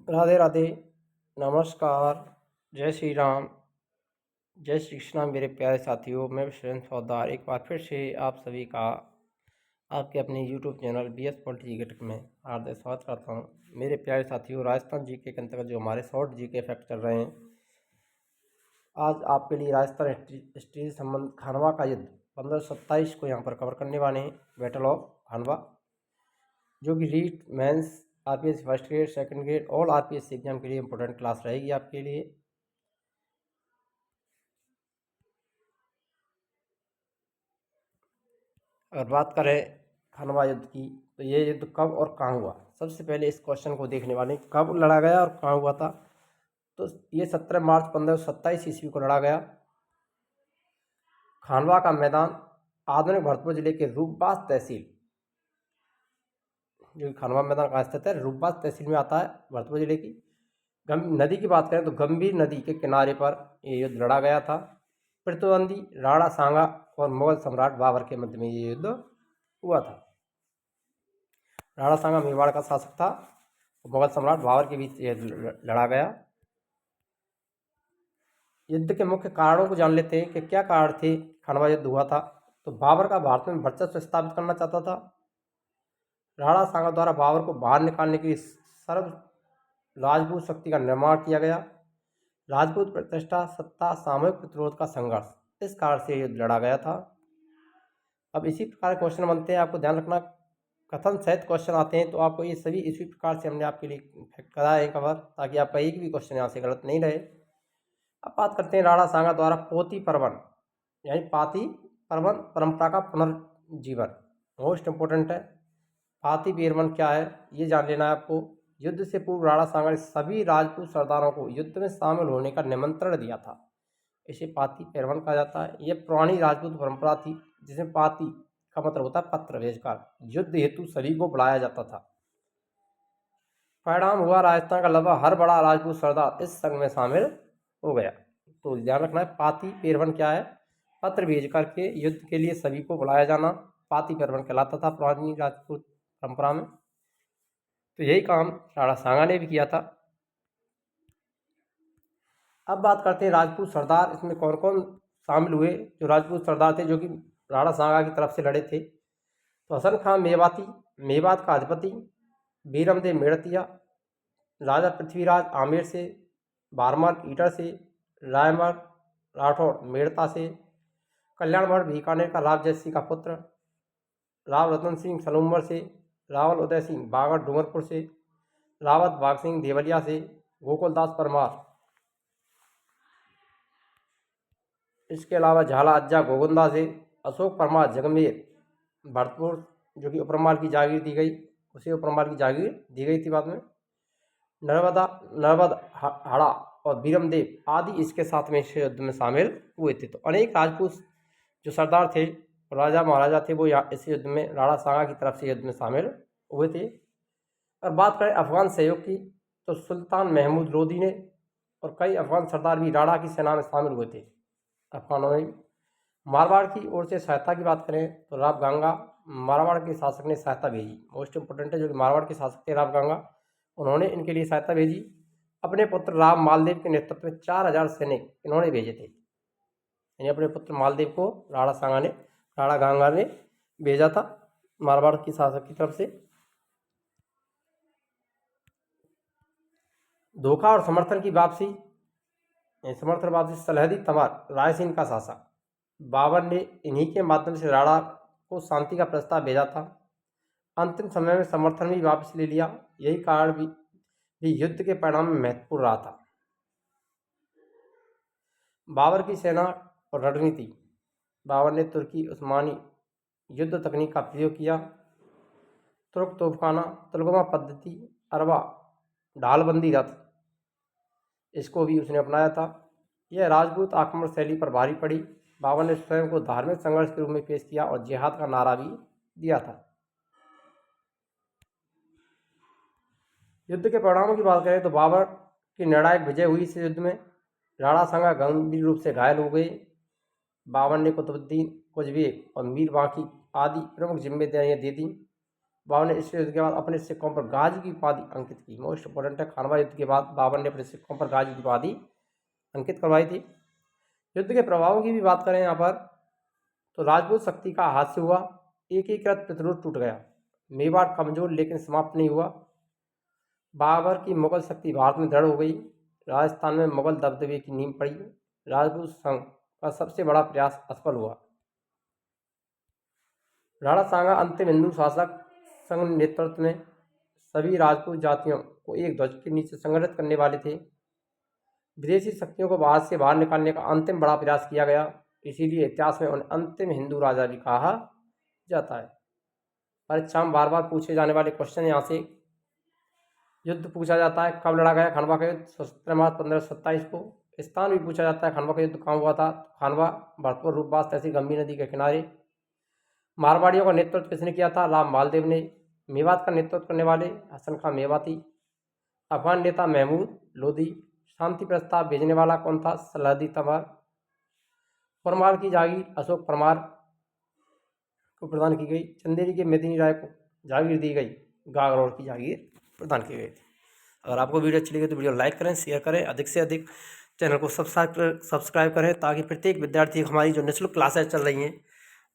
राधे राधे। नमस्कार। जय श्री राम। जय श्री कृष्णा मेरे प्यारे साथियों। मैं सुरेंद्र सौदार एक बार फिर से आप सभी का आपके अपने यूट्यूब चैनल BS पॉलिटी घटक में हार्दिक स्वागत करता हूं। मेरे प्यारे साथियों, राजस्थान जीके के अंतर्गत जो हमारे शॉर्ट जीके फैक्ट चल रहे हैं, आज आपके लिए राजस्थान हिस्ट्री से संबंध खानवा का युद्ध 1527 को यहाँ पर कवर करने वाले हैं। बैटल ऑफ खानवा, जो कि REET mains RPS first grade second grade all RPS exam के लिए इंपॉर्टेंट क्लास रहेगी आपके लिए। अगर बात करें खानवा युद्ध की, तो ये युद्ध कब और कहाँ हुआ। सबसे पहले इस क्वेश्चन को देखने वाले, कब लड़ा गया और कहाँ हुआ था। तो ये 17 मार्च 1527 ईस्वी को लड़ा गया। खानवा का मैदान आधुनिक भरतपुर जिले के रूपबास तहसील, जो खानवा मैदान कहाँ स्थित है, रूपबास तहसील में आता है, भरतपुर जिले की। नदी की बात करें तो गंभीर नदी के किनारे पर ये युद्ध लड़ा गया था। प्रतिद्वंदी राणा सांगा और मुगल सम्राट बाबर के मध्य में ये युद्ध हुआ था। राणा सांगा मेवाड़ का शासक था, मुगल सम्राट बाबर के बीच यह लड़ा गया। युद्ध के मुख्य कारणों को जान लेते हैं कि क्या कारण थे खानवा युद्ध हुआ था। तो बाबर का भारत में वर्चस्व स्थापित करना चाहता था। राणा सांगा द्वारा बाबर को बाहर निकालने के लिए सर्व राजपूत शक्ति का निर्माण किया गया। राजपूत प्रतिष्ठा, सत्ता, सामूहिक प्रतिरोध का संघर्ष, इस कारण से युद्ध लड़ा गया था। अब इसी प्रकार क्वेश्चन बनते हैं, आपको ध्यान रखना कथन सहित क्वेश्चन आते हैं, तो आपको ये सभी इसी प्रकार से हमने आपके लिए कराया है कवर, ताकि आपका एक भी क्वेश्चन यहाँ से गलत नहीं रहे। अब बात करते हैं राणा सांगा द्वारा पोती पर्वन यानी पाती पर्वन परंपरा का पुनर्जीवन। मोस्ट इंपोर्टेंट है। पाती पेरवन क्या है ये जान लेना है आपको। युद्ध से पूर्व राणा सांगा ने सभी राजपूत सरदारों को युद्ध में शामिल होने का निमंत्रण दिया था। इसे पाती पेरवन कहा जाता है। यह पुरानी राजपूत परंपरा थी, जिसमें पाती का मतलब होता है पत्र भेजकर युद्ध हेतु सभी को बुलाया जाता था। परिणाम हुआ, राजस्थान का लगभग हर बड़ा राजपूत सरदार इस संघ में शामिल हो गया। तो ध्यान रखना है, पाती पेरवन क्या है, पत्र भेज करके युद्ध के लिए सभी को बुलाया जाना पाती पेरवन कहलाता था पुरानी राजपूत परंपरा में। तो यही काम राणा सांगा ने भी किया था। अब बात करते हैं राजपूत सरदार, इसमें कौन कौन शामिल हुए। जो राजपूत सरदार थे जो कि राणा सांगा की तरफ से लड़े थे, तो हसन खां मेवाती, मेवात का अधिपति, बीरमदेव मेड़तिया, राजा पृथ्वीराज आमेर से, बारमल ईटर से, रायमल राठौड़ मेड़ता से, कल्याण भट्ट बीकानेर का राव जैसी का पुत्र, राव रतन सिंह सलूम्बर से, रावल उदय सिंह बागड़ डूंगरपुर से, रावत बाग सिंह देवलिया से, गोकुलदास परमार, इसके अलावा झाला अज्जा गोगुंदा से, अशोक परमार जगमेर भरतपुर, जो कि उपरमाल की जागीर दी गई, उसे उपरमाल की जागीर दी गई थी बाद में। नर्मद हड़ा और बीरमदेव आदि इसके साथ में इस युद्ध में शामिल हुए थे। तो अनेक राजपूत जो सरदार थे, राजा महाराजा थे, वो यहाँ इस युद्ध में राणा सांगा की तरफ से युद्ध में शामिल हुए थे। और बात करें अफगान सहयोग की, तो सुल्तान महमूद लोदी ने और कई अफगान सरदार भी राणा की सेना में शामिल हुए थे। अफगानों ने मारवाड़ की ओर से सहायता की बात करें तो राव गंगा, मारवाड़ के शासक ने सहायता भेजी। मोस्ट इंपोर्टेंट है, जो कि मारवाड़ के शासक थे राव गंगा, उन्होंने इनके लिए सहायता भेजी। अपने पुत्र राव मालदेव के नेतृत्व में 4000 सैनिक इन्होंने भेजे थे। यानी अपने पुत्र मालदेव को राणा गंगा ने भेजा था मारवाड़ की शासक की तरफ से। धोखा और समर्थन की वापसी, सलहदी तमार रायसेन का शासक बाबर ने इन्हीं के माध्यम से राणा को शांति का प्रस्ताव भेजा था। अंतिम समय में समर्थन भी वापस ले लिया। यही कारण भी युद्ध के परिणाम में महत्वपूर्ण रहा था। बाबर की सेना और रणनीति, बाबर ने तुर्की उस्मानी युद्ध तकनीक का प्रयोग किया। तुर्क तोपखाना, तुलगमा पद्धति, अरवा ढालबंदी रथ, इसको भी उसने अपनाया था। यह राजपूत आक्रमण शैली पर भारी पड़ी। बाबर ने स्वयं को धार्मिक संघर्ष के रूप में पेश किया और जिहाद का नारा भी दिया था। युद्ध के परिणामों की बात करें तो बाबर की निर्णायक विजय हुई इस युद्ध में। राणा सांगा गंभीर रूप से घायल हो गए। बाबर ने कुतुबुद्दीन, कुजबेक और मीर बाकी आदि प्रमुख जिम्मेदारियां दे दी। बाबर ने इस युद्ध के बाद अपने सिक्कों पर गाजी की उपाधि अंकित की। मोस्ट इंपॉर्टेंट है, खानवा युद्ध के बाद बाबर ने अपने सिक्कों पर गाजी की उपाधि अंकित करवाई थी। युद्ध के प्रभावों की भी बात करें यहाँ पर, तो राजपूत शक्ति का हास्य हुआ, एकीकृत प्रतिरोध टूट गया, मेवाड़ कमजोर लेकिन समाप्त नहीं हुआ, बाबर की मुगल शक्ति भारत में दृढ़ हो गई, राजस्थान में मुगल दबदबे की नींव पड़ी, राजपूत संघ का सबसे बड़ा प्रयास असफल हुआ। राणा सांगा अंतिम हिंदू शासक संघ नेतृत्व में सभी राजपूत जातियों को एक ध्वज के नीचे संगठित करने वाले थे। विदेशी शक्तियों को भारत से बाहर निकालने का अंतिम बड़ा प्रयास किया गया, इसीलिए इतिहास में उन्हें अंतिम हिंदू राजा भी कहा जाता है। परीक्षा में बार बार पूछे जाने वाले क्वेश्चन यहाँ से युद्ध पूछा जाता है, कब लड़ा गया खंडवा का युद्ध? 17 मार्च 1527 को। स्थान भी पूछा जाता है, खंडवा का युद्ध कहाँ हुआ था? खंडवा, भरतपुर, रूपबास तहसील गंभीर नदी के किनारे। मारवाड़ियों का नेतृत्व किसने किया था? राम मालदेव ने। मेवात का नेतृत्व करने वाले हसन खां मेवाती। अफगान नेता महमूद लोदी। शांति प्रस्ताव भेजने वाला कौन था? सलाहदी तमर। परमार की जागीर अशोक परमार को प्रदान की गई। चंदेरी के मेदिनी राय को जागीर दी गई, गागरोड की जागीर प्रदान की गई थी। अगर आपको वीडियो अच्छी लगी तो वीडियो लाइक करें, शेयर करें, अधिक से अधिक चैनल को सब्सक्राइब करें, ताकि प्रत्येक विद्यार्थी हमारी जो निःशुल्क क्लासेज चल रही हैं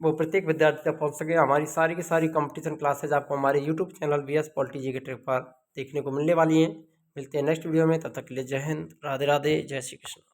वो प्रत्येक विद्यार्थी तक पहुंच सके। हमारी सारी की सारी कंपटीशन क्लासेज आपको हमारे यूट्यूब चैनल BS पॉलिटी जी के ट्रिक पर देखने को मिलने वाली हैं। मिलते हैं नेक्स्ट वीडियो में, तब तक के लिए जय हिंद, राधे राधे, जय श्री कृष्ण।